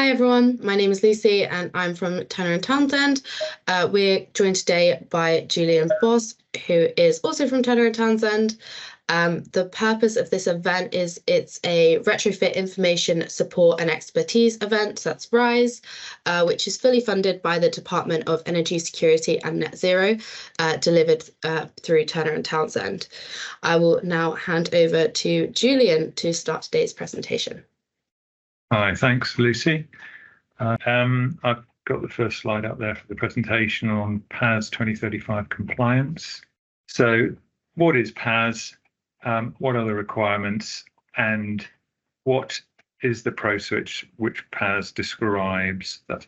Hi everyone, my name is Lucy and I'm from Turner & Townsend. We're joined today by Julian Voss, who is also from Turner & Townsend. The purpose of this event is it's a retrofit information support and expertise event, so that's RISE, which is fully funded by the Department of Energy Security and Net Zero, delivered through Turner & Townsend. I will now hand over to Julian to start today's presentation. Hi, thanks, Lucy. I've got the first slide up there for the presentation on PAS 2035 compliance. So what is PAS? What are the requirements? And what is the process which PAS describes? That's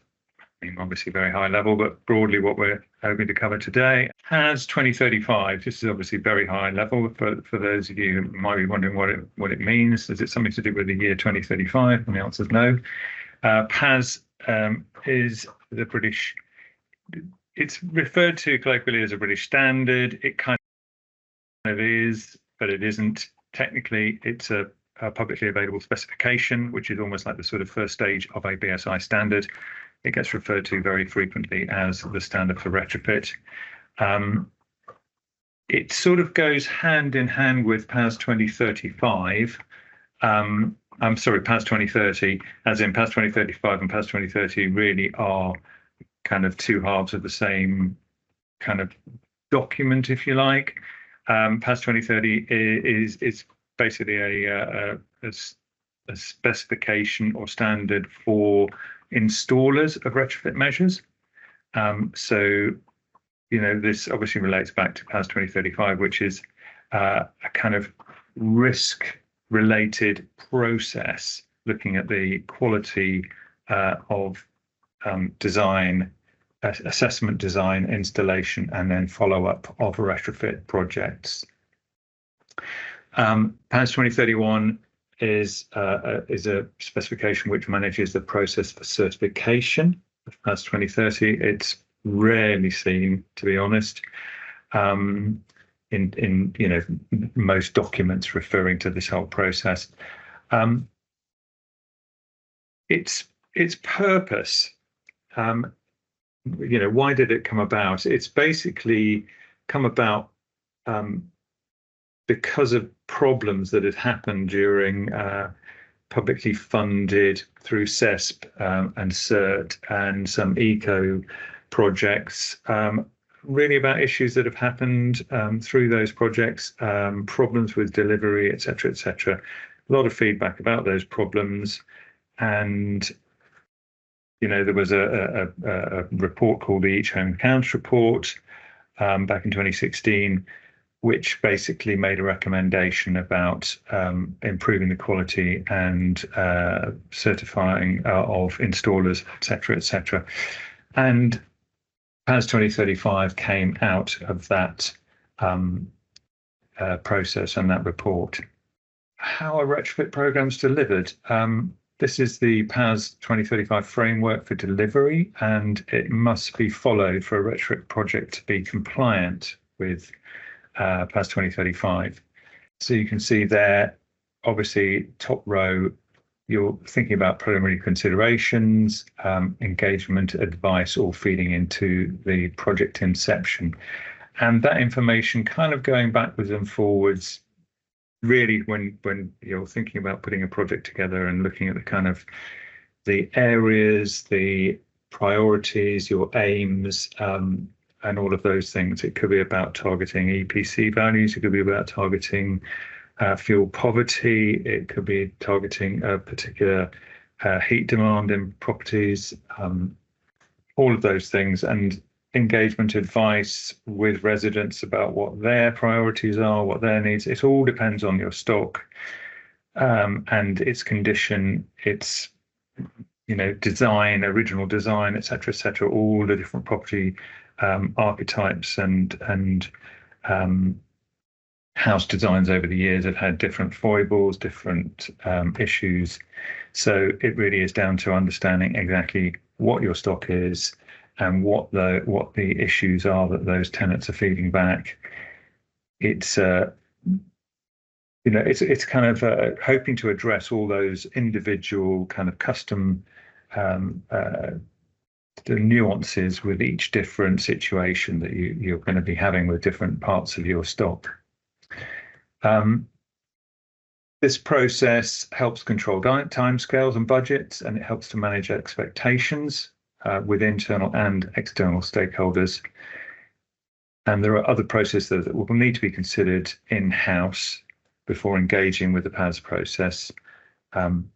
obviously very high level, but broadly what we're hoping to cover today. PAS 2035, this is obviously very high level for those of you who might be wondering what it means. Is it something to do with the year 2035? And the answer is no. PAS is the British, it's referred to colloquially as a British standard. It kind of is, but it isn't. Technically, it's a publicly available specification, which is almost like the sort of first stage of a BSI standard. It gets referred to very frequently as the standard for retrofit. It sort of goes hand in hand with PAS 2035. I'm sorry, PAS 2030, as in PAS 2035 and PAS 2030 really are kind of two halves of the same kind of document, if you like. PAS 2030 is basically a specification or standard for installers of retrofit measures. So, this obviously relates back to PAS 2035, which is a kind of risk-related process looking at the quality of design, assessment design, installation, and then follow-up of retrofit projects. PAS 2031 is a specification which manages the process for certification of PAS 2030. It's rarely seen, to be honest, in most documents referring to this whole process. Its purpose, why did it come about? It's basically come about because of problems that had happened during publicly funded through CESP and CERT and some eco projects, really about issues that have happened through those projects, problems with delivery, etc., etc. A lot of feedback about those problems. And, there was a report called the Each Home Counts report back in 2016, which basically made a recommendation about improving the quality and certifying of installers, etc., etc. And PAS 2035 came out of that process and that report. How are retrofit programs delivered? This is the PAS 2035 framework for delivery, and it must be followed for a retrofit project to be compliant with PAS 2035. So you can see there, obviously, top row, you're thinking about preliminary considerations, engagement, advice, all feeding into the project inception. And that information kind of going backwards and forwards, really when you're thinking about putting a project together and looking at the kind of the areas, the priorities, your aims, and all of those things. It could be about targeting EPC values. It could be about targeting fuel poverty. It could be targeting a particular heat demand in properties, all of those things, and engagement advice with residents about what their priorities are, what their needs. It all depends on your stock and its condition, its design, original design, etc., etc. All the different property archetypes and house designs over the years have had different foibles, different issues. So it really is down to understanding exactly what your stock is and what the issues are that those tenants are feeding back. It's it's kind of hoping to address all those individual kind of custom the nuances with each different situation that you're going to be having with different parts of your stock. This process helps control timescales and budgets, and it helps to manage expectations with internal and external stakeholders. And there are other processes that will need to be considered in-house before engaging with the PAS process,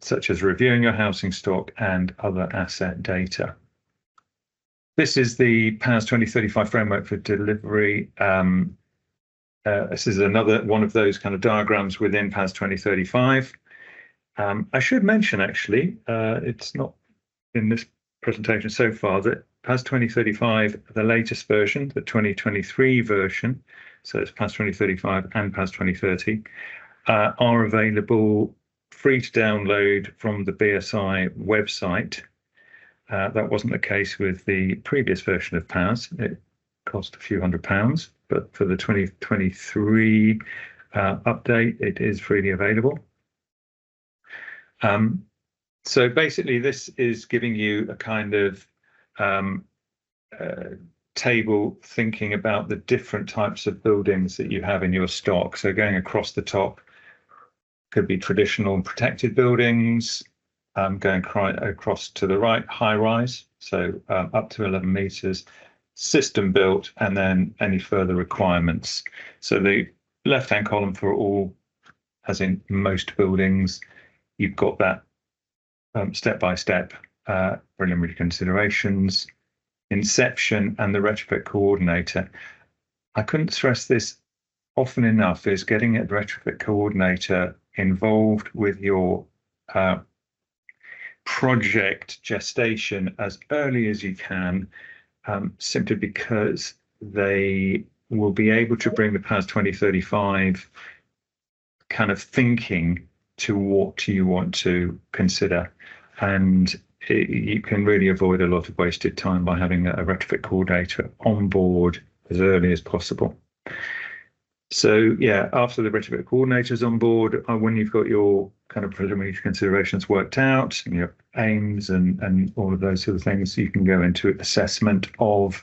such as reviewing your housing stock and other asset data. This is the PAS 2035 framework for delivery. This is another one of those kind of diagrams within PAS 2035. I should mention, actually, it's not in this presentation so far, that PAS 2035, the latest version, the 2023 version, so it's PAS 2035 and PAS 2030, are available free to download from the BSI website. That wasn't the case with the previous version of PAS. It cost a few £100, but for the 2023 update, it is freely available. So basically, this is giving you a kind of table thinking about the different types of buildings that you have in your stock. So going across the top could be traditional protected buildings, going across to the right, high rise, so up to 11 meters, system built, and then any further requirements. So the left-hand column for all, as in most buildings, you've got that step-by-step preliminary considerations, inception, and the retrofit coordinator. I couldn't stress this often enough, is getting a retrofit coordinator involved with your project gestation as early as you can, simply because they will be able to bring the PAS 2035 kind of thinking to what you want to consider. And you can really avoid a lot of wasted time by having a retrofit coordinator on board as early as possible. So yeah, after the retrofit coordinator is on board, when you've got your kind of preliminary considerations worked out and your aims and all of those sort of things, you can go into assessment of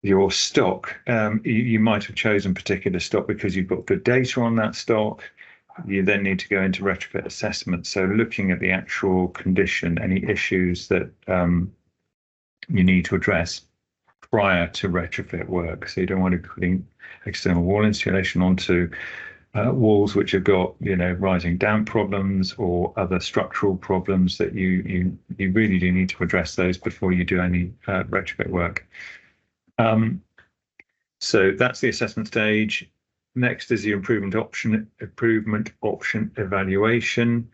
your stock. You might have chosen particular stock because you've got good data on that stock. You then need to go into retrofit assessment. So looking at the actual condition, any issues that you need to address prior to retrofit work. So you don't want to be putting external wall insulation onto walls which have got, rising damp problems or other structural problems that you really do need to address those before you do any retrofit work. So that's the assessment stage. Next is the improvement option evaluation.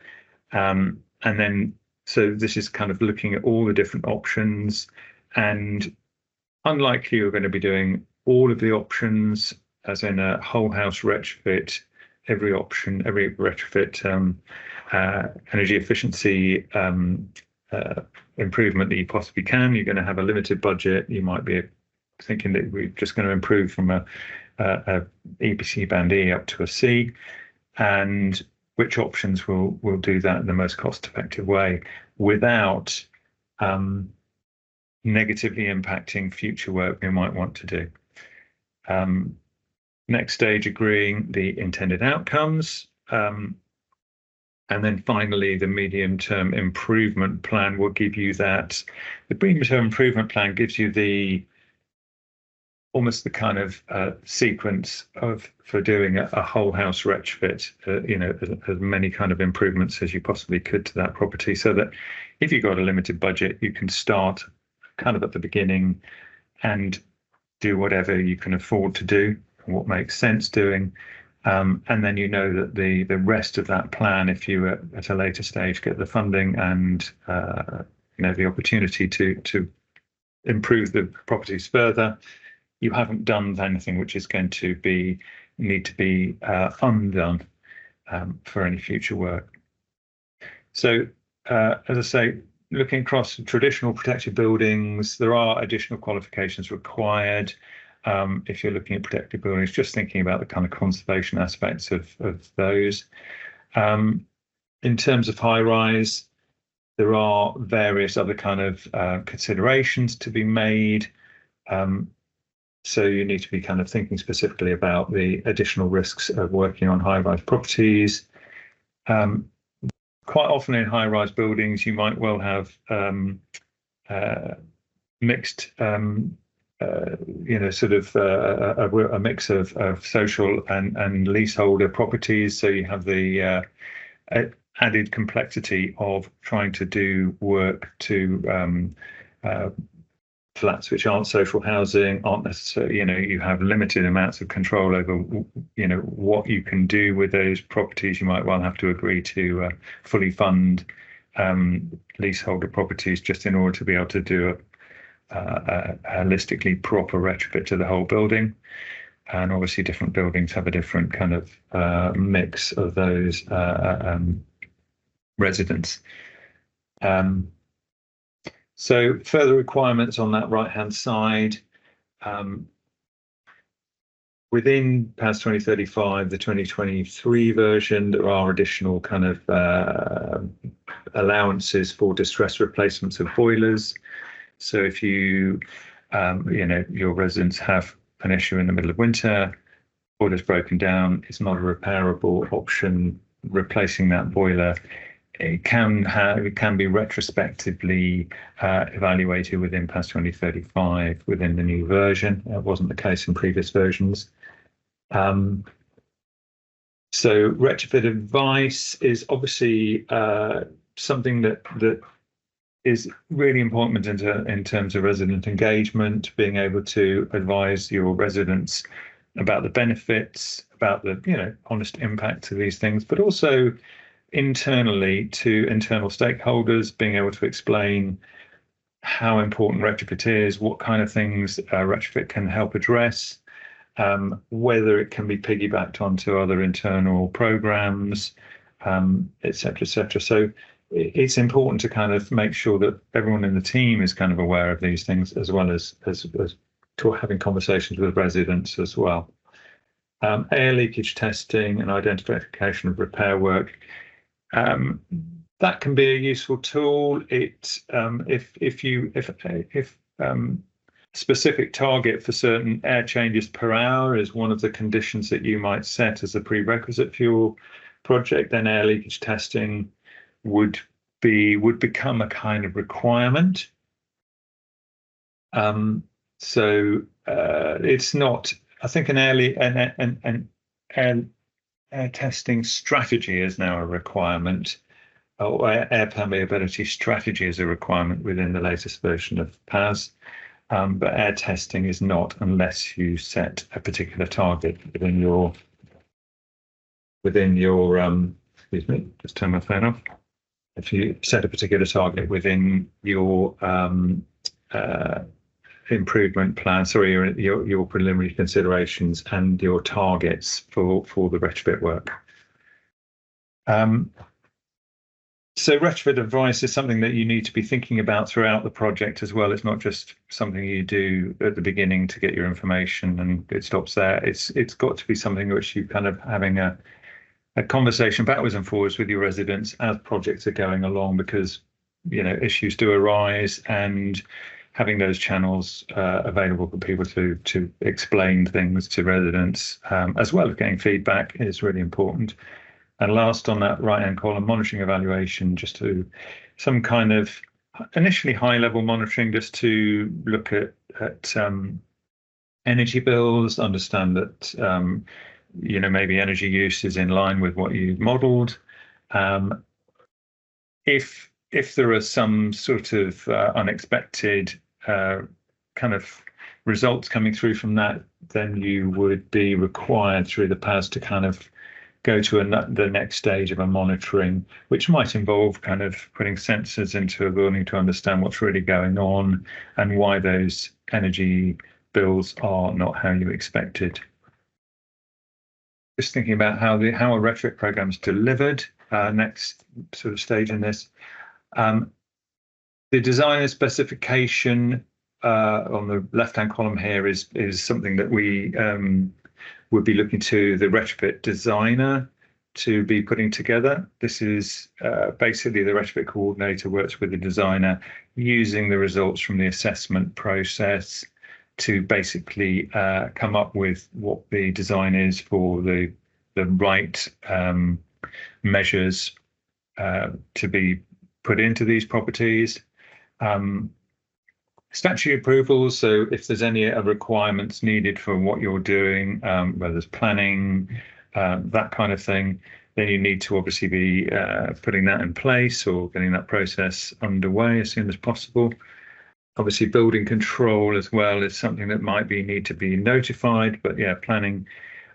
And then, so this is kind of looking at all the different options, and unlikely you're going to be doing all of the options, as in a whole house retrofit, every option, every retrofit energy efficiency improvement that you possibly can. You're going to have a limited budget. You might be thinking that we're just going to improve from a EPC band E up to a C, and which options will do that in the most cost-effective way without negatively impacting future work we might want to do. Next stage, agreeing the intended outcomes. And then finally, the medium-term improvement plan will give you that. The medium-term improvement plan gives you almost the kind of sequence for doing a whole house retrofit, as many kind of improvements as you possibly could to that property, so that if you've got a limited budget, you can start kind of at the beginning and do whatever you can afford to do, what makes sense doing. And then that the rest of that plan, if you at a later stage get the funding and the opportunity to improve the properties further, you haven't done anything which is going to need to be undone for any future work. So as I say, looking across traditional protected buildings, there are additional qualifications required. If you're looking at protected buildings, just thinking about the kind of conservation aspects of those. In terms of high rise, there are various other kind of considerations to be made. So you need to be kind of thinking specifically about the additional risks of working on high-rise properties. Quite often in high-rise buildings, you might well have mixed, sort of a mix of social and leaseholder properties. So you have the added complexity of trying to do work to flats which aren't social housing, aren't necessarily, you have limited amounts of control over, what you can do with those properties. You might well have to agree to fully fund leaseholder properties just in order to be able to do a holistically proper retrofit to the whole building. And obviously different buildings have a different kind of mix of those residents. So further requirements on that right-hand side. Within PAS 2035, the 2023 version, there are additional kind of allowances for distress replacements of boilers. So if your residents have an issue in the middle of winter, boiler's broken down, it's not a repairable option, replacing that boiler, it can be retrospectively evaluated within PAS 2035 within the new version. That wasn't the case in previous versions. So retrofit advice is obviously something that is really important in terms of resident engagement, being able to advise your residents about the benefits, about the honest impact of these things, but also internally to internal stakeholders, being able to explain how important retrofit is, what kind of things retrofit can help address, whether it can be piggybacked onto other internal programs, et cetera, et cetera. So it's important to kind of make sure that everyone in the team is kind of aware of these things, as well as having conversations with residents as well. Air leakage testing and identification of repair work. That can be a useful tool. If specific target for certain air changes per hour is one of the conditions that you might set as a prerequisite for your project, then air leakage testing would become a kind of requirement. So it's not. I think an air testing strategy is now a requirement, or air permeability strategy is a requirement within the latest version of PAS. But air testing is not, unless you set a particular target within your excuse me, just turn my phone off. If you set a particular target within your improvement plan, your preliminary considerations and your targets for the retrofit work. So retrofit advice is something that you need to be thinking about throughout the project as well. It's not just something you do at the beginning to get your information and it stops there. It's got to be something which you kind of having a conversation backwards and forwards with your residents as projects are going along, because issues do arise, and having those channels available for people to explain things to residents, as well as getting feedback, is really important. And last on that right-hand column, monitoring evaluation, just to some kind of initially high-level monitoring, just to look at energy bills, understand that maybe energy use is in line with what you've modelled. If there are some sort of unexpected kind of results coming through from that, then you would be required through the PAS to kind of go to the next stage of a monitoring, which might involve kind of putting sensors into a building to understand what's really going on and why those energy bills are not how you expected. Just thinking about how a retrofit program is delivered, next sort of stage in this. The designer specification on the left-hand column here is something that we would be looking to the retrofit designer to be putting together. This is basically the retrofit coordinator works with the designer using the results from the assessment process to basically come up with what the design is for the right measures to be put into these properties. Statutory approvals, so if there's any requirements needed for what you're doing, whether it's planning, that kind of thing, then you need to obviously be putting that in place or getting that process underway as soon as possible. Obviously, building control as well is something that might need to be notified, but yeah, planning,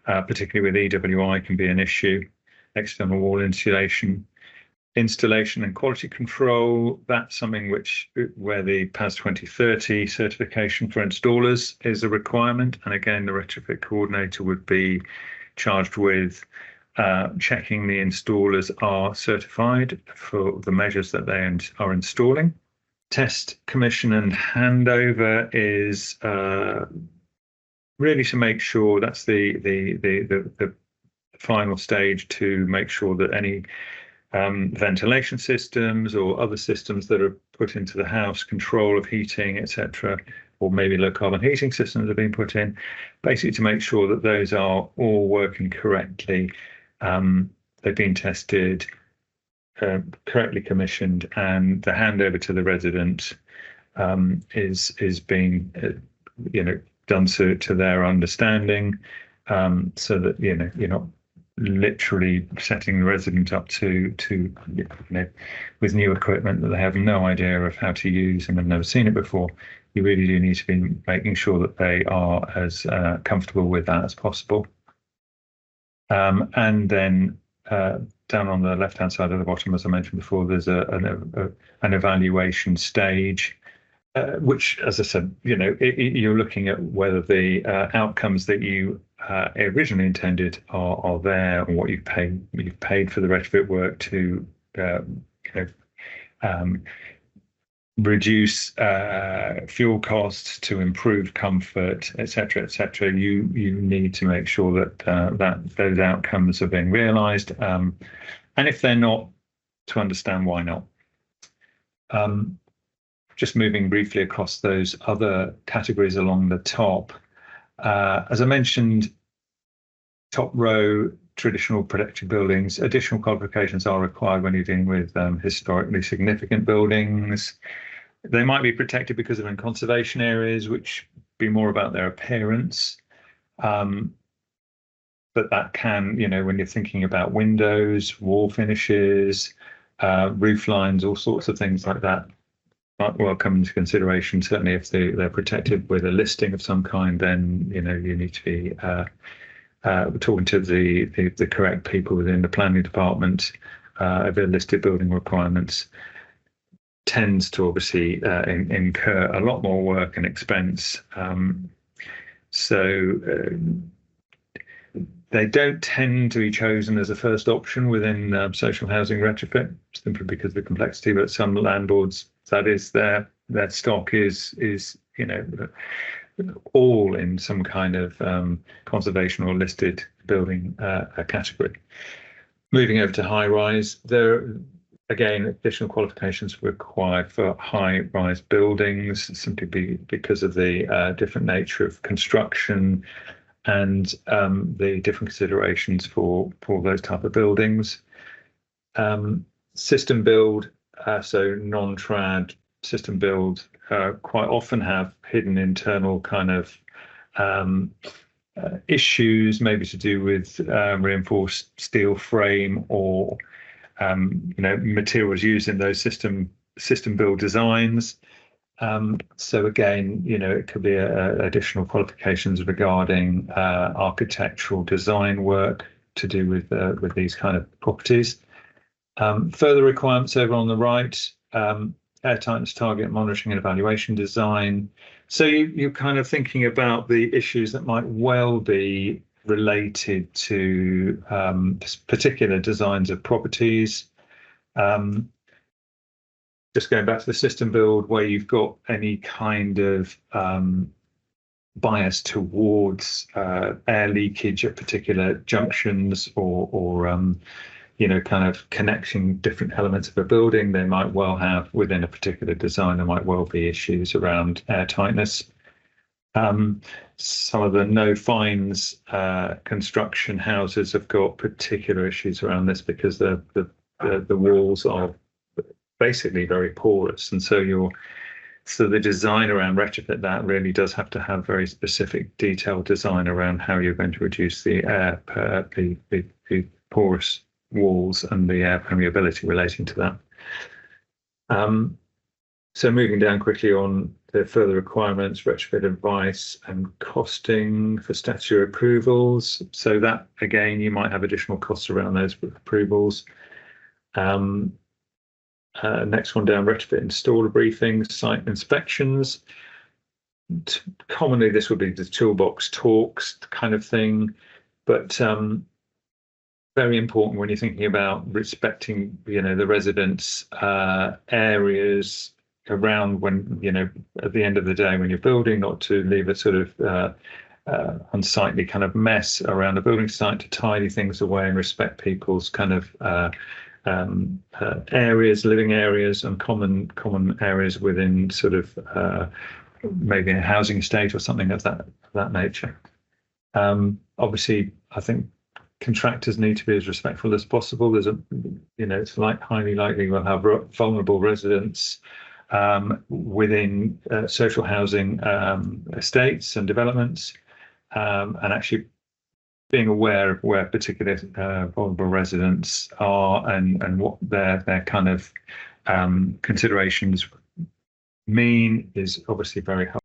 particularly with EWI, can be an issue. External wall insulation. Installation and quality control, that's something where the PAS 2030 certification for installers is a requirement. And again, the retrofit coordinator would be charged with checking the installers are certified for the measures that they are installing. Test, commission and handover is really to make sure that's the final stage, to make sure that any ventilation systems or other systems that are put into the house, control of heating, etc., or maybe low carbon heating systems have been put in, basically to make sure that those are all working correctly. They've been tested, correctly commissioned, and the handover to the resident is being done to their understanding, so that you're not literally setting the resident up to with new equipment that they have no idea of how to use and have never seen it before. You really do need to be making sure that they are as comfortable with that as possible. And then down on the left-hand side of the bottom, as I mentioned before, there's an evaluation stage, which, as I said, you're looking at whether the outcomes that you originally intended are there, and what you've paid for the retrofit work to reduce fuel costs, to improve comfort, etc., etc. You need to make sure that those outcomes are being realised, and if they're not, to understand why not. Just moving briefly across those other categories along the top. As I mentioned, top row, traditional protected buildings, additional qualifications are required when you're dealing with historically significant buildings. They might be protected because they're in conservation areas, which be more about their appearance. But that can, when you're thinking about windows, wall finishes, roof lines, all sorts of things like that, might well come into consideration. Certainly if they're protected with a listing of some kind, then you need to be talking to the correct people within the planning department. Of the listed building requirements tends to obviously incur a lot more work and expense. They don't tend to be chosen as a first option within social housing retrofit, simply because of the complexity. But some landlords, that is their stock is all in some kind of conservation or listed building category. Moving over to high rise, there again additional qualifications required for high rise buildings, simply because of the different nature of construction and the different considerations for those type of buildings. System build, so non-trad system build, quite often have hidden internal kind of issues, maybe to do with reinforced steel frame or materials used in those system build designs. So again, it could be additional qualifications regarding architectural design work to do with these kind of properties. Further requirements over on the right, air tightness target monitoring and evaluation design. So you're kind of thinking about the issues that might well be related to particular designs of properties. Just going back to the system build, where you've got any kind of bias towards air leakage at particular junctions, or kind of connecting different elements of a building. They might well have, within a particular design, there might well be issues around air tightness. Some of the no fines construction houses have got particular issues around this because the walls are basically very porous, and so the design around retrofit that really does have to have very specific detailed design around how you're going to reduce the air, the porous walls and the air permeability relating to that. So moving down quickly on the further requirements, retrofit advice and costing for statutory approvals. So that, again, you might have additional costs around those approvals. Next one down, retrofit installer briefings, site inspections. Commonly, this would be the toolbox talks kind of thing, but very important when you're thinking about respecting, the residents' areas around when, at the end of the day when you're building, not to leave a sort of unsightly kind of mess around a building site, to tidy things away and respect people's kind of areas, living areas, and common areas within sort of maybe a housing estate or something of that nature. Obviously, I think contractors need to be as respectful as possible. It's highly likely we'll have vulnerable residents within social housing estates and developments, and actually being aware of where particular vulnerable residents are and what their kind of considerations mean is obviously very helpful.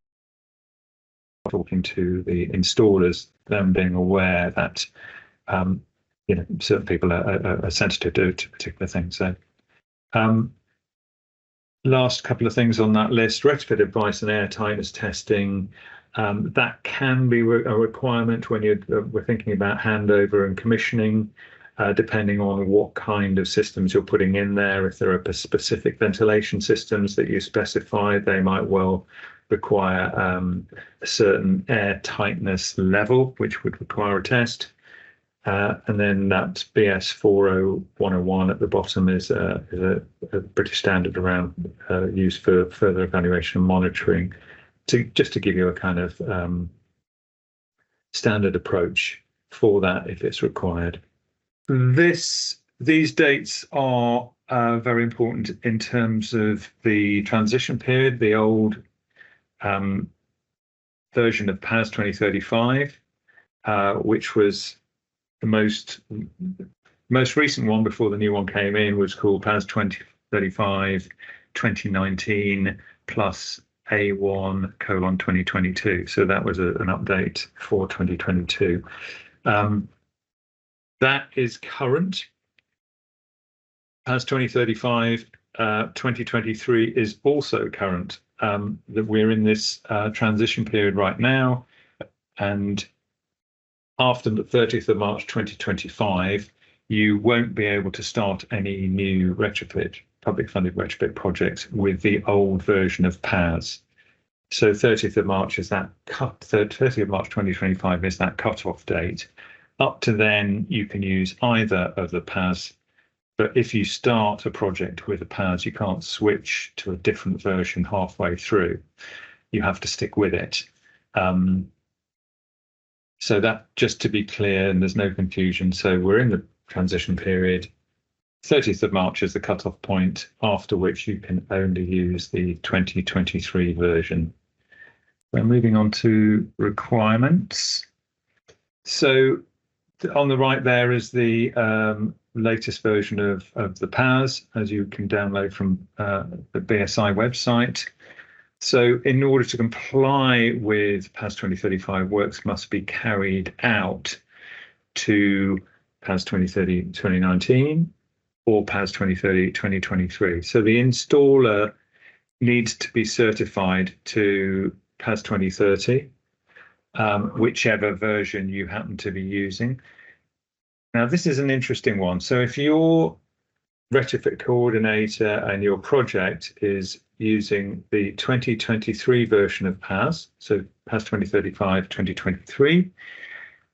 Talking to the installers, them being aware that certain people are sensitive to particular things. So last couple of things on that list: retrofit advice and air tightness testing. That can be a requirement when we're thinking about handover and commissioning, depending on what kind of systems you're putting in there. If there are specific ventilation systems that you specify, they might well require a certain air tightness level, which would require a test. And then that BS 40101 at the bottom is a British standard around use for further evaluation and monitoring, just to give you a kind of standard approach for that if it's required. These dates are very important in terms of the transition period. The old version of PAS 2035, which was the most recent one before the new one came in, was called PAS 2035 2019 plus A1:2022. So that was an update for 2022. That is current. PAS 2035 2023 is also current. That we're in this transition period right now, and after the 30th of March 2025, you won't be able to start any new public funded retrofit projects with the old version of PAS. So 30th of March is that 30th of March 2025 is that cut-off date. Up to then, you can use either of the PAS, but if you start a project with a PAS, you can't switch to a different version halfway through. You have to stick with it. So that, just to be clear, and there's no confusion. So we're in the transition period. 30th of March is the cutoff point, after which you can only use the 2023 version. We're moving on to requirements. So on the right there is the latest version of the PAS, as you can download from the BSI website. So in order to comply with PAS 2035, works must be carried out to PAS 2030 2019 or PAS 2030 2023. So the installer needs to be certified to PAS 2030, whichever version you happen to be using. Now, this is an interesting one. So if you're retrofit coordinator and your project is using the 2023 version of PAS, so PAS 2035, 2023,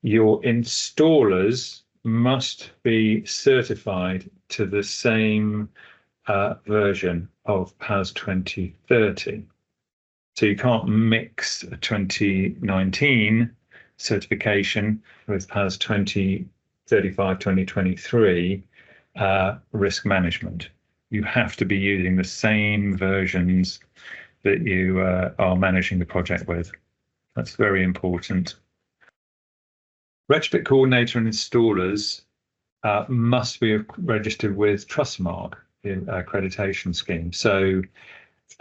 your installers must be certified to the same version of PAS 2030. So you can't mix a 2019 certification with PAS 2035, 2023 risk management. You have to be using the same versions that you are managing the project with. That's very important. Retrofit coordinator and installers must be registered with Trustmark in accreditation scheme. So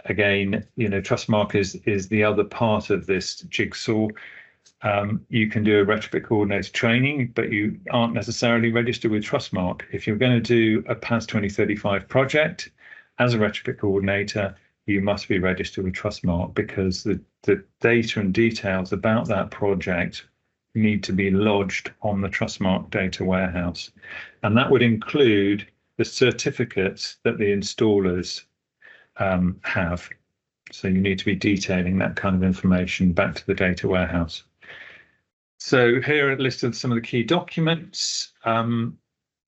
again, Trustmark is the other part of this jigsaw. You can do a retrofit coordinator training, but you aren't necessarily registered with Trustmark. If you're going to do a PAS 2035 project as a retrofit coordinator, you must be registered with Trustmark, because the data and details about that project need to be lodged on the Trustmark data warehouse. And that would include the certificates that the installers have. So you need to be detailing that kind of information back to the data warehouse. So here are listed some of the key documents. I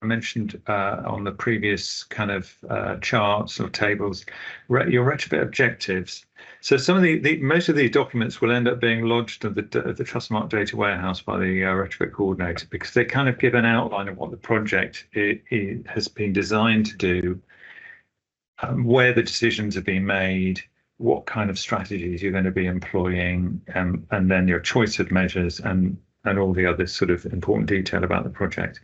mentioned on the previous kind of charts or tables, your retrofit objectives. So some of most of these documents will end up being lodged at the Trustmark data warehouse by the retrofit coordinator, because they kind of give an outline of what the project has been designed to do, where the decisions have been made, what kind of strategies you're going to be employing, and then your choice of measures and all the other sort of important detail about the project.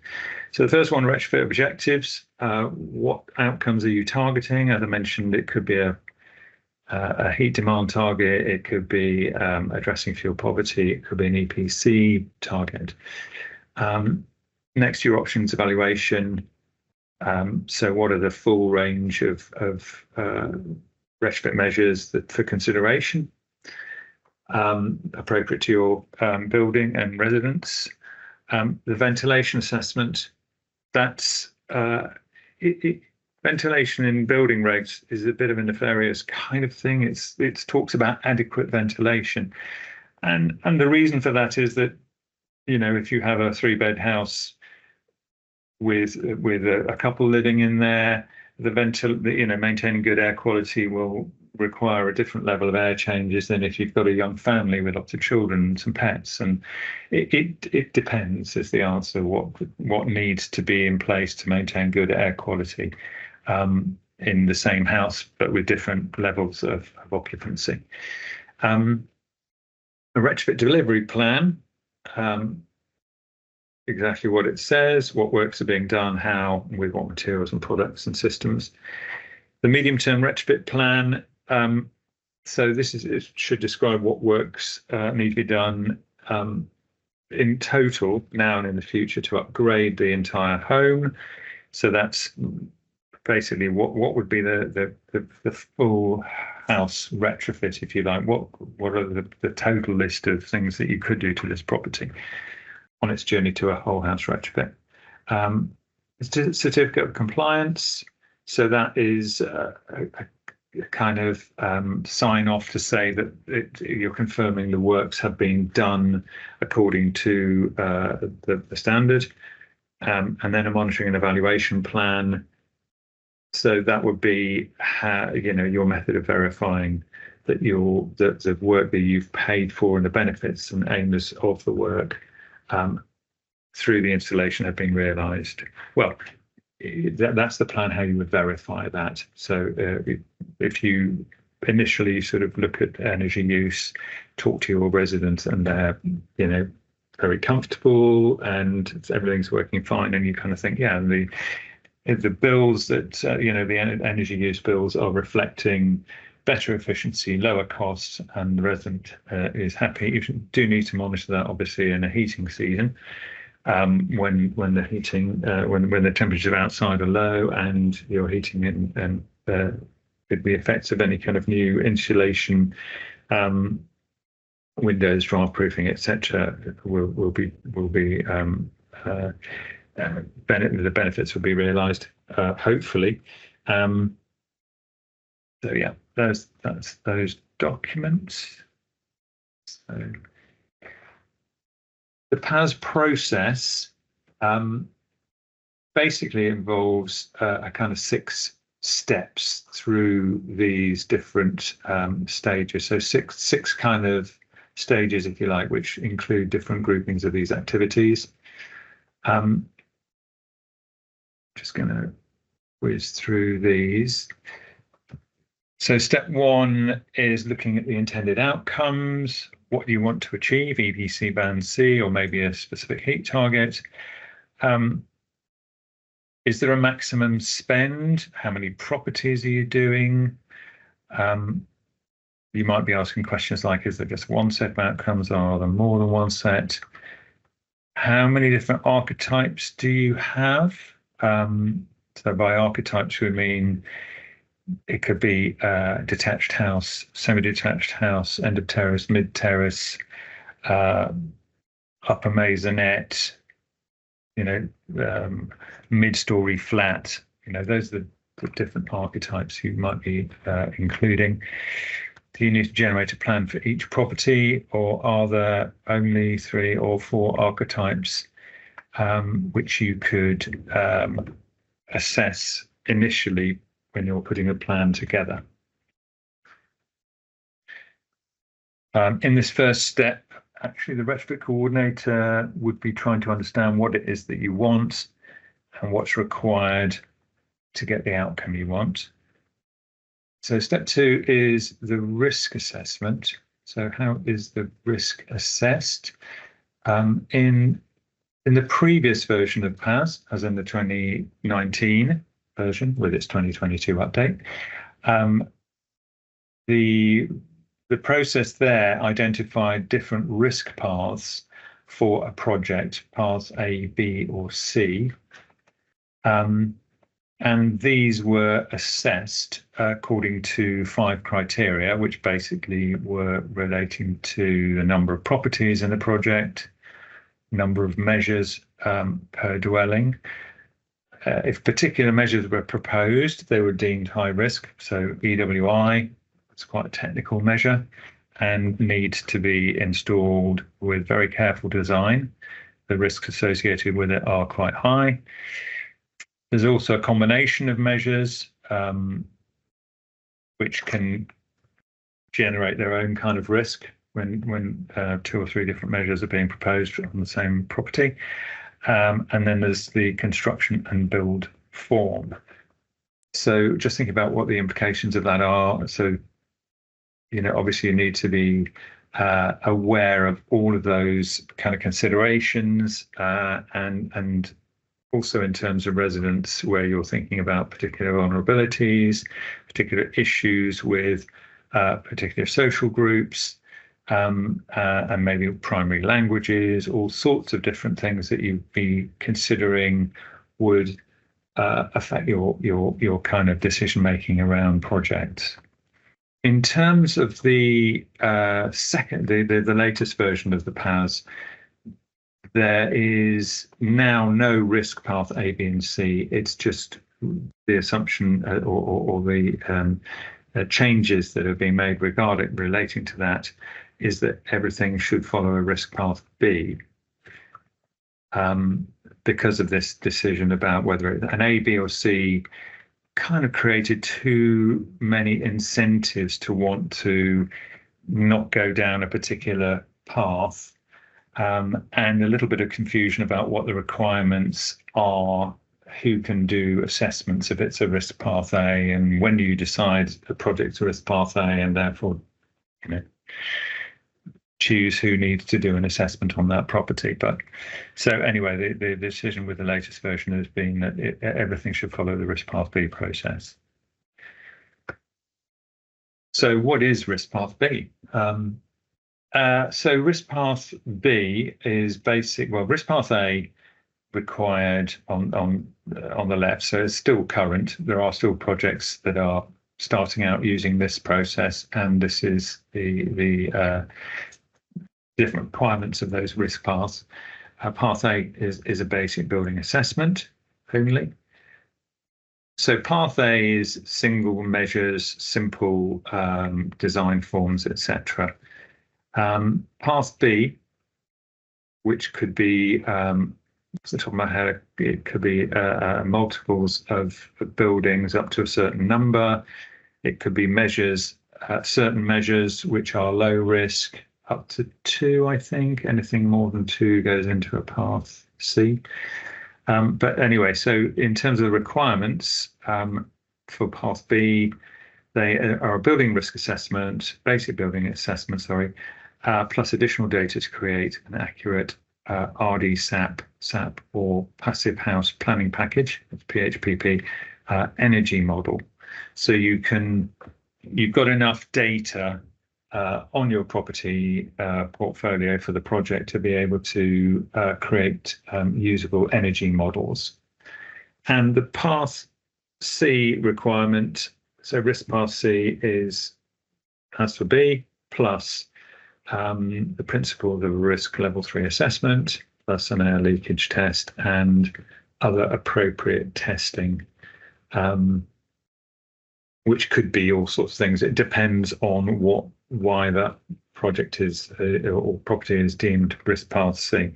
So the first one, retrofit objectives. What outcomes are you targeting? As I mentioned, it could be a heat demand target, it could be addressing fuel poverty, it could be an EPC target. Next, your options evaluation. So what are the full range of retrofit measures for consideration, appropriate to your building and residents? The ventilation assessment, that's ventilation in building regs is a bit of a nefarious kind of thing. It talks about adequate ventilation, and the reason for that is that, if you have a 3-bed house with a couple living in there, maintaining good air quality will require a different level of air changes than if you've got a young family with lots of children and some pets. And it depends is the answer, what needs to be in place to maintain good air quality in the same house, but with different levels of occupancy. A retrofit delivery plan, exactly what it says, what works are being done, how, with what materials and products and systems. The medium-term retrofit plan, so it should describe what works need to be done in total now and in the future to upgrade the entire home. So that's basically what would be the full house retrofit, if you like. What are the total list of things that you could do to this property on its journey to a whole house retrofit? Certificate of compliance. So that is a kind of sign off to say that you're confirming the works have been done according to the standard, and then a monitoring and evaluation plan. So that would be your method of verifying that the work that you've paid for and the benefits and aims of the work through the installation have been realised. Well, that's the plan, how you would verify that. So if you initially sort of look at energy use, talk to your residents, and they're very comfortable and everything's working fine, and you kind of think, yeah, the bills that the energy use bills are reflecting better efficiency, lower costs, and the resident is happy. You do need to monitor that, obviously, in a heating season, when the temperatures outside are low and you're heating in, and with the effects of any kind of new insulation, windows, draft proofing, etc., will be the benefits will be realised. hopefully. So yeah, that's those documents. So the PAS process basically involves a kind of 6 steps through these different stages. So six kind of stages, if you like, which include different groupings of these activities. Just going to whiz through these. So step 1 is looking at the intended outcomes. What do you want to achieve, EPC band C, or maybe a specific heat target? Is there a maximum spend? How many properties are you doing? You might be asking questions like, is there just one set of outcomes, or are there more than one set? How many different archetypes do you have? So by archetypes, we mean it could be detached house, semi-detached house, end of terrace, mid terrace, upper maisonette, mid-story flat. Those are the different archetypes you might be including. Do you need to generate a plan for each property, or are there only 3 or 4 archetypes which you could assess initially when you're putting a plan together? In this first step, actually, the retrofit coordinator would be trying to understand what it is that you want and what's required to get the outcome you want. So step 2 is the risk assessment. So how is the risk assessed? In the previous version of PAS, as in the 2019 version with its 2022 update, the process there identified different risk paths for a project, paths A, B, or C. And these were assessed according to 5 criteria, which basically were relating to the number of properties in the project, number of measures per dwelling. If particular measures were proposed, they were deemed high risk. So EWI, it's quite a technical measure, and needs to be installed with very careful design. The risks associated with it are quite high. There's also a combination of measures which can generate their own kind of risk when 2 or 3 different measures are being proposed on the same property. And then there's the construction and build form. So just think about what the implications of that are. So, obviously you need to be aware of all of those kind of considerations, and also in terms of residents, where you're thinking about particular vulnerabilities, particular issues with particular social groups, and maybe primary languages, all sorts of different things that you'd be considering would affect your kind of decision making around projects. In terms of the the latest version of the PAS, there is now no risk path A, B, and C. It's just the assumption or the changes that have been made relating to that is that everything should follow a risk path B, because of this decision about whether an A, B, or C kind of created too many incentives to want to not go down a particular path, and a little bit of confusion about what the requirements are, who can do assessments if it's a risk path A, and when do you decide a project's a risk path A, and therefore, choose who needs to do an assessment on that property. But so anyway, the decision with the latest version has been that everything should follow the risk path B process. So what is risk path B? So risk path B is basic. Well, risk path A required on the left, so it's still current. There are still projects that are starting out using this process, and this is the different requirements of those risk paths. Path A is a basic building assessment only. So path A is single measures, simple design forms, etc. Path B, which could be, off the top of my head, it could be multiples of buildings up to a certain number. It could be measures, certain measures which are low risk, up to 2, I think. Anything more than 2 goes into a path C. But anyway, so in terms of the requirements for path B, they are a building risk assessment, basic building assessment, sorry, plus additional data to create an accurate RD SAP or passive house planning package, it's PHPP, energy model. So you've got enough data on your property portfolio for the project to be able to create usable energy models. And the path C requirement, so risk path C is as for B, plus the principles of a risk level 3 assessment, plus an air leakage test and other appropriate testing, which could be all sorts of things. It depends on why that project is or property is deemed risk path C.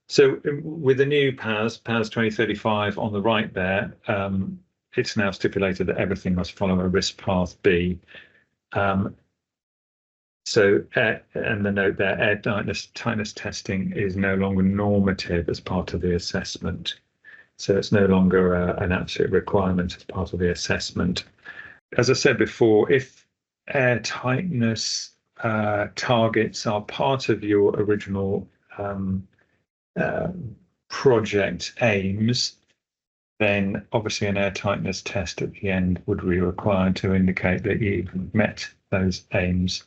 So with the new PAS 2035 on the right there, it's now stipulated that everything must follow a risk path B. So, and the note there, air tightness testing is no longer normative as part of the assessment. So it's no longer an absolute requirement as part of the assessment. As I said before, if air tightness targets are part of your original project aims, then obviously an air tightness test at the end would be required to indicate that you've met those aims.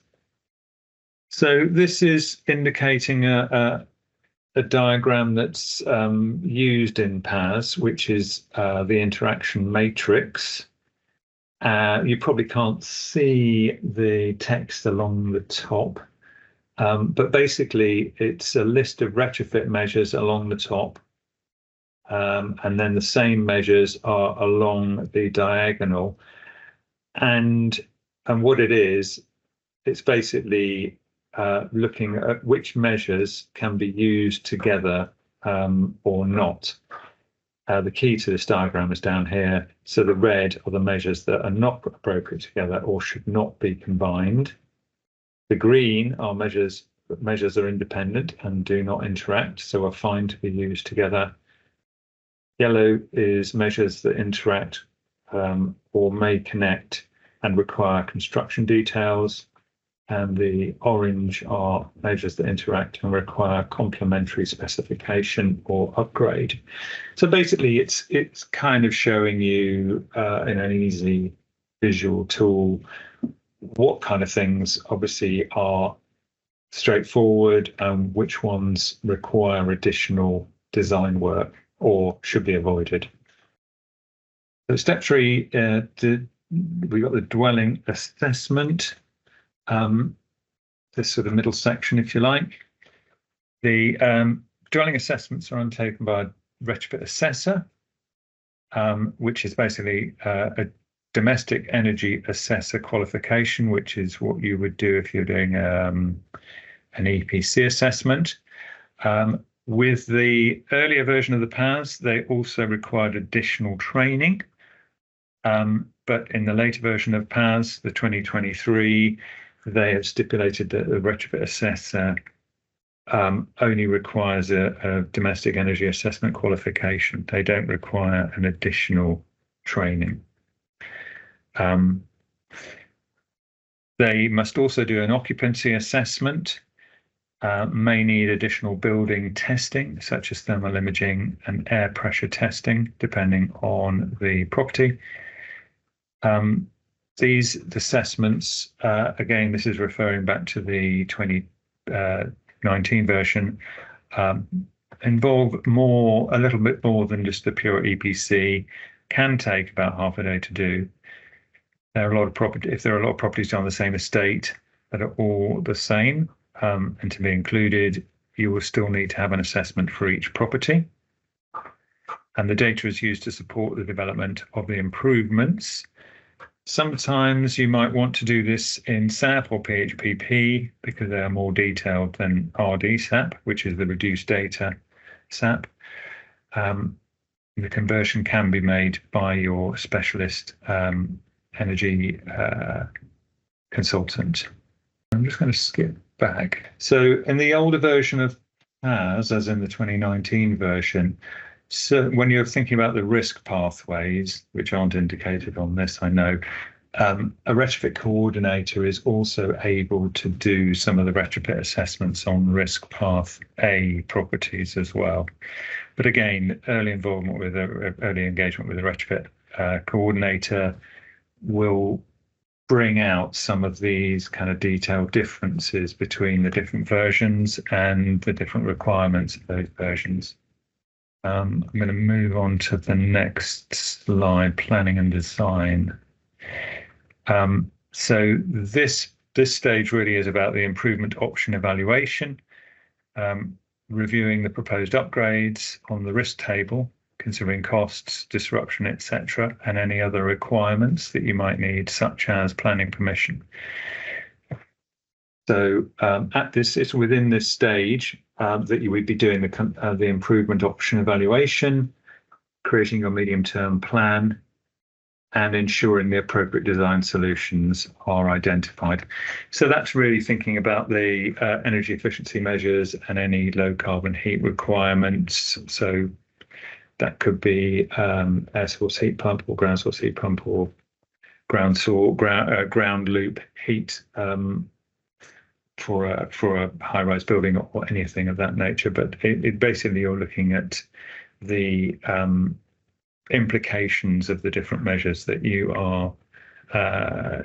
So this is indicating a diagram that's used in PAS, which is the interaction matrix. You probably can't see the text along the top, but basically it's a list of retrofit measures along the top, and then the same measures are along the diagonal. And what it is, it's basically looking at which measures can be used together or not. The key to this diagram is down here. So the red are the measures that are not appropriate together or should not be combined. The green are measures are independent and do not interact, so are fine to be used together. Yellow is measures that interact or may connect and require construction details. And the orange are measures that interact and require complementary specification or upgrade. So basically, it's kind of showing you in an easy visual tool what kind of things obviously are straightforward and which ones require additional design work or should be avoided. So step 3, we got the dwelling assessment. This sort of middle section, if you like. The dwelling assessments are undertaken by a retrofit assessor, which is basically a domestic energy assessor qualification, which is what you would do if you're doing an EPC assessment. With the earlier version of the PAS, they also required additional training. But in the later version of PAS, the 2023, they have stipulated that the retrofit assessor only requires a domestic energy assessment qualification. They don't require an additional training. They must also do an occupancy assessment, may need additional building testing, such as thermal imaging and air pressure testing, depending on the property. These assessments, again, this is referring back to the 2019 version, involve a little bit more than just the pure EPC, can take about half a day to do. There are a lot of if there are a lot of properties on the same estate that are all the same, and to be included, you will still need to have an assessment for each property. and the data is used to support the development of the improvements. Sometimes you might want to do this in SAP or PHPP because they are more detailed than RD SAP, which is the reduced data SAP. The conversion can be made by your specialist energy consultant. I'm just going to skip back. So in the older version of PAS, as in the 2019 version, so when you're thinking about the risk pathways, which aren't indicated on this, I know, a retrofit coordinator is also able to do some of the retrofit assessments on risk path A properties as well. But again, early engagement with a retrofit coordinator will bring out some of these kind of detailed differences between the different versions and the different requirements of those versions. I'm going to move on to the next slide, planning and design. So this stage really is about the improvement option evaluation, reviewing the proposed upgrades on the risk table, considering costs, disruption, etc., and any other requirements that you might need, such as planning permission. So it's within this stage that you would be doing the improvement option evaluation, creating your medium-term plan, and ensuring the appropriate design solutions are identified. So that's really thinking about the energy efficiency measures and any low carbon heat requirements. So that could be air source heat pump or ground source heat pump or ground loop heat for a high-rise building or anything of that nature. But it basically you're looking at the implications of the different measures that you are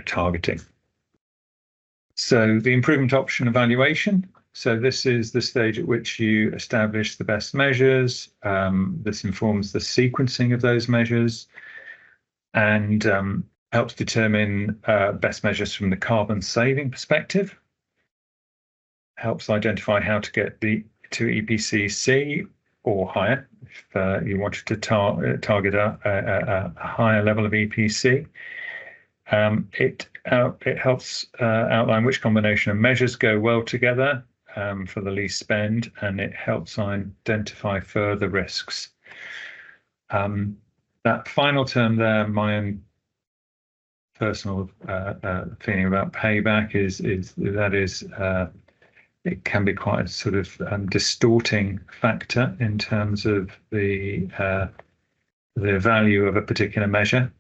targeting. So the improvement option evaluation. So this is the stage at which you establish the best measures. This informs the sequencing of those measures and helps determine best measures from the carbon saving perspective. Helps identify how to get to EPC-C or higher if you wanted to target a higher level of EPC. It helps outline which combination of measures go well together for the least spend, and it helps identify further risks. That final term there, my own personal feeling about payback is it can be quite a sort of distorting factor in terms of the value of a particular measure,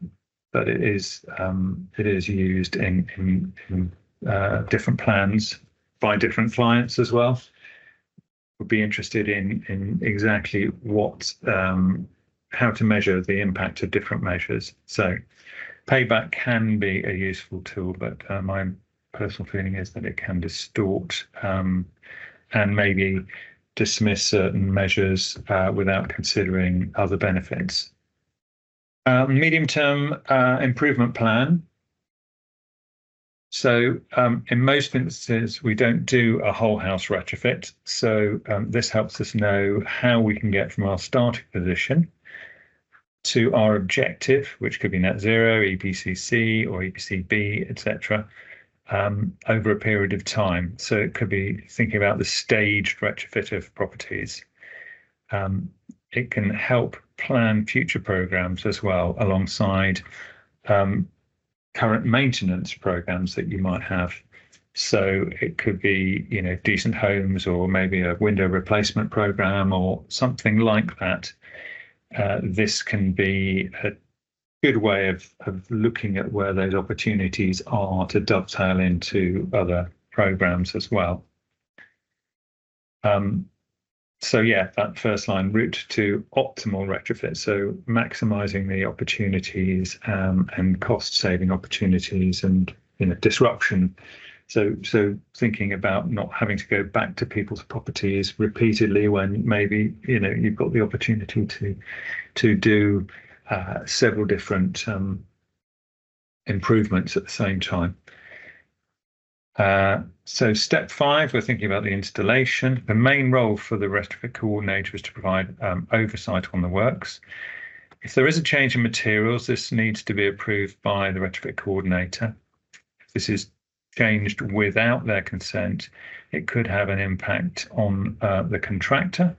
but it is used in different plans by different clients as well. Would be interested in exactly what how to measure the impact of different measures. So payback can be a useful tool, but my personal feeling is that it can distort and maybe dismiss certain measures without considering other benefits. Medium-term improvement plan. So in most instances, we don't do a whole house retrofit. So this helps us know how we can get from our starting position to our objective, which could be net zero, EPC-C or EPC-B, etc., over a period of time. So it could be thinking about the staged retrofit of properties. It can help plan future programs as well, alongside current maintenance programs that you might have. So it could be, decent homes or maybe a window replacement program or something like that. This can be a good way of looking at where those opportunities are to dovetail into other programs as well. So yeah, that first line, route to optimal retrofit. So maximizing the opportunities and cost saving opportunities and disruption. So thinking about not having to go back to people's properties repeatedly when maybe you've got the opportunity to do several different improvements at the same time. So step 5, we're thinking about the installation. The main role for the retrofit coordinator is to provide oversight on the works. If there is a change in materials, this needs to be approved by the retrofit coordinator. If this is changed without their consent, it could have an impact on the contractor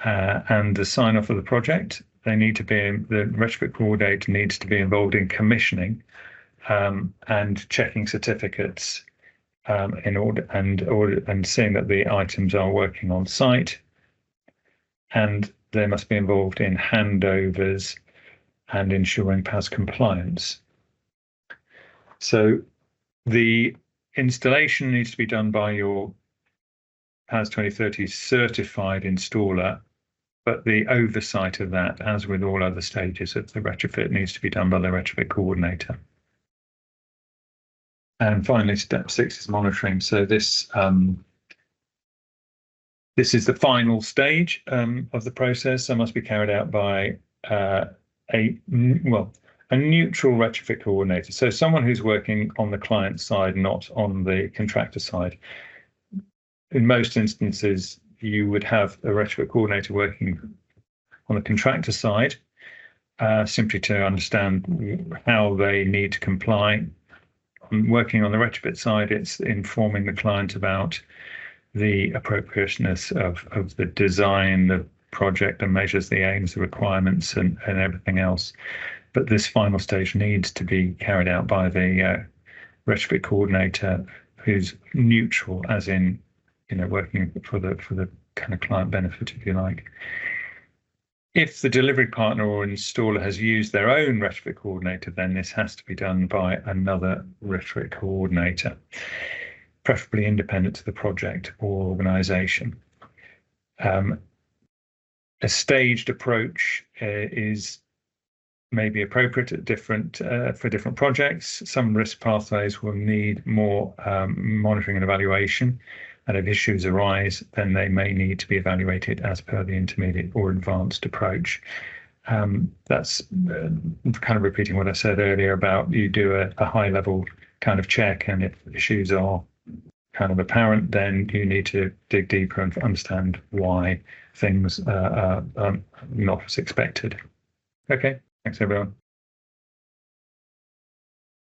and the sign-off of the project. The retrofit coordinator needs to be involved in commissioning and checking certificates in order and seeing that the items are working on site, and they must be involved in handovers and ensuring PAS compliance. So the installation needs to be done by your PAS 2030 certified installer, but the oversight of that, as with all other stages of the retrofit, needs to be done by the retrofit coordinator. And finally, step 6 is monitoring. So this is the final stage of the process and must be carried out by a neutral retrofit coordinator. So someone who's working on the client side, not on the contractor side. In most instances, you would have a retrofit coordinator working on the contractor side, simply to understand how they need to comply. Working on the retrofit side, it's informing the client about the appropriateness of the design, the project, and measures the aims, the requirements, and everything else. But this final stage needs to be carried out by the retrofit coordinator, who's neutral, as in, working for the kind of client benefit, if you like. If the delivery partner or installer has used their own retrofit coordinator, then this has to be done by another retrofit coordinator, preferably independent to the project or organization. A staged approach is maybe appropriate at for different projects. Some risk pathways will need more monitoring and evaluation. And if issues arise, then they may need to be evaluated as per the intermediate or advanced approach. That's kind of repeating what I said earlier about you do a high level kind of check, and if issues are kind of apparent, then you need to dig deeper and understand why things are not as expected. Okay, thanks everyone.